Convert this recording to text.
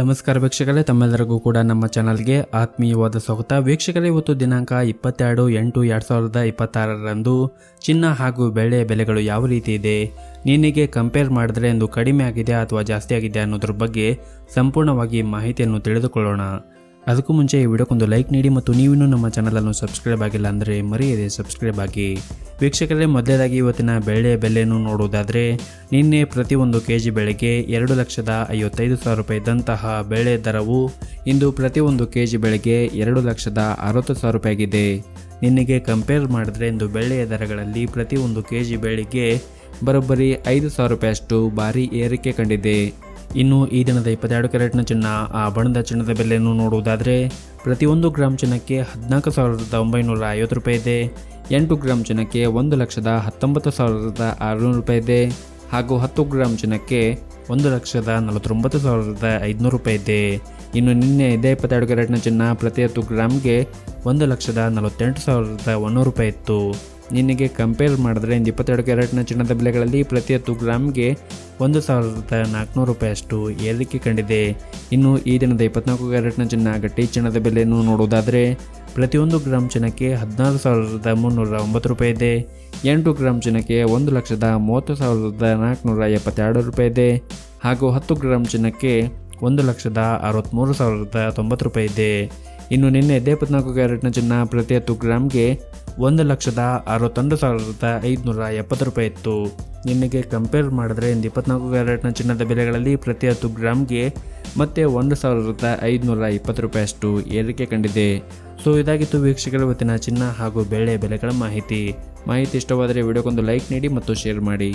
ನಮಸ್ಕಾರ ವೀಕ್ಷಕರೇ, ತಮ್ಮೆಲ್ಲರಿಗೂ ಕೂಡ ನಮ್ಮ ಚಾನಲ್ಗೆ ಆತ್ಮೀಯವಾದ ಸ್ವಾಗತ. ವೀಕ್ಷಕರೇ, ಇವತ್ತು ದಿನಾಂಕ 22/8/2026ರಂದು ಚಿನ್ನ ಹಾಗೂ ಬೆಳ್ಳಿಯ ಬೆಲೆಗಳು ಯಾವ ರೀತಿ ಇದೆ, ನಿನ್ನೆಗೆ ಕಂಪೇರ್ ಮಾಡಿದ್ರೆ ಎಂದು ಕಡಿಮೆ ಆಗಿದೆ ಅಥವಾ ಜಾಸ್ತಿ ಆಗಿದೆ ಅನ್ನೋದ್ರ ಬಗ್ಗೆ ಸಂಪೂರ್ಣವಾಗಿ ಮಾಹಿತಿಯನ್ನು ತಿಳಿದುಕೊಳ್ಳೋಣ. ಅದಕ್ಕೂ ಮುಂಚೆ ಈ ವಿಡಿಯೋಕ್ಕೊಂದು ಲೈಕ್ ನೀಡಿ ಮತ್ತು ನೀವಿನ್ನೂ ನಮ್ಮ ಚಾನಲನ್ನು ಸಬ್ಸ್ಕ್ರೈಬ್ ಆಗಿಲ್ಲ ಅಂದರೆ ಮರೆಯದೆ ಸಬ್ಸ್ಕ್ರೈಬ್ ಆಗಿ. ವೀಕ್ಷಕರೇ, ಮೊದಲೇದಾಗಿ ಇವತ್ತಿನ ಬೆಳ್ಳಿಯ ಬೆಲೆಯನ್ನು ನೋಡುವುದಾದರೆ, ನಿನ್ನೆ ಪ್ರತಿಯೊಂದು ಕೆಜಿ ಬೆಳೆಗೆ 2,55,000 ರೂಪಾಯಿ ಇದ್ದಂತಹ ಬೆಳೆ ದರವು ಇಂದು ಪ್ರತಿಯೊಂದು ಕೆಜಿ ಬೆಳೆಗೆ 2,60,000 ರೂಪಾಯಿ ಆಗಿದೆ. ನಿನ್ನೆಗೆ ಕಂಪೇರ್ ಮಾಡಿದ್ರೆ ಇಂದು ಬೆಳ್ಳಿಯ ದರಗಳಲ್ಲಿ ಪ್ರತಿಯೊಂದು ಕೆಜಿ ಬೆಳೆಗೆ ಬರೋಬ್ಬರಿ 5,000 ರೂಪಾಯಿಯಷ್ಟು ಭಾರಿ ಏರಿಕೆ ಕಂಡಿದೆ. ಇನ್ನು ಈ ದಿನದ 22 ಕ್ಯಾರೆಟ್ನ ಚಿನ್ನ ಆಭರಣದ ಚಿನ್ನದ ಬೆಲೆಯನ್ನು ನೋಡುವುದಾದರೆ, ಪ್ರತಿಯೊಂದು ಗ್ರಾಮ್ ಚಿನ್ನಕ್ಕೆ 14,950 ರೂಪಾಯಿ ಇದೆ. 8 ಗ್ರಾಮ್ ಚಿನ್ನಕ್ಕೆ 1,19,600 ರೂಪಾಯಿ ಇದೆ. ಹಾಗೂ 10 ಗ್ರಾಮ್ ಚಿನ್ನಕ್ಕೆ 1,49,500 ರೂಪಾಯಿ ಇದೆ. ಇನ್ನು ನಿನ್ನೆ ಇದೇ 22 ಕ್ಯಾರೆಟ್ನ ಚಿನ್ನ ಪ್ರತಿ 10 ಗ್ರಾಮ್ಗೆ 1,48,100 ರೂಪಾಯಿ ಇತ್ತು. ನಿನ್ನೆಗೆ ಕಂಪೇರ್ ಮಾಡಿದ್ರೆ 22 ಕ್ಯಾರೆಟ್ನ ಚಿನ್ನದ ಬೆಲೆಗಳಲ್ಲಿ ಪ್ರತಿ 10 ಗ್ರಾಮ್ಗೆ 1,400 ರೂಪಾಯಿಯಷ್ಟು ಏರಿಕೆ ಕಂಡಿದೆ. ಇನ್ನು ಈ ದಿನದ 24 ಕ್ಯಾರೆಟ್ನ ಚಿನ್ನ ಗಟ್ಟಿ ಚಿನ್ನದ ಬೆಲೆಯನ್ನು ನೋಡುವುದಾದರೆ, ಪ್ರತಿಯೊಂದು ಗ್ರಾಮ್ ಚಿನ್ನಕ್ಕೆ 16,309 ರೂಪಾಯಿ ಇದೆ. 8 ಗ್ರಾಮ್ ಚಿನ್ನಕ್ಕೆ 1,30,472 ರೂಪಾಯಿ ಇದೆ. ಹಾಗೂ 10 ಗ್ರಾಮ್ ಚಿನ್ನಕ್ಕೆ 1,63,090 ರೂಪಾಯಿ ಇದೆ. ಇನ್ನು ನಿನ್ನೆ 24 ಕ್ಯಾರೆಟ್ನ ಚಿನ್ನ ಪ್ರತಿ 10 ಗ್ರಾಮ್ಗೆ 1,61,570 ರೂಪಾಯಿ ಇತ್ತು. ನಿನ್ನೆಗೆ ಕಂಪೇರ್ ಮಾಡಿದ್ರೆ 24 ಕ್ಯಾರೆಟ್ನ ಚಿನ್ನದ ಬೆಲೆಗಳಲ್ಲಿ ಪ್ರತಿ 10 ಗ್ರಾಮ್ಗೆ ಮತ್ತೆ 1,520 ರೂಪಾಯಿಯಷ್ಟು ಏರಿಕೆ ಕಂಡಿದೆ. ಸೊ ಇದಾಗಿತ್ತು ವೀಕ್ಷಕರ ಇವತ್ತಿನ ಚಿನ್ನ ಹಾಗೂ ಬೆಳ್ಳಿಯ ಬೆಲೆಗಳ ಮಾಹಿತಿ ಇಷ್ಟವಾದರೆ ವಿಡಿಯೋಕ್ಕೊಂದು ಲೈಕ್ ನೀಡಿ ಮತ್ತು ಶೇರ್ ಮಾಡಿ.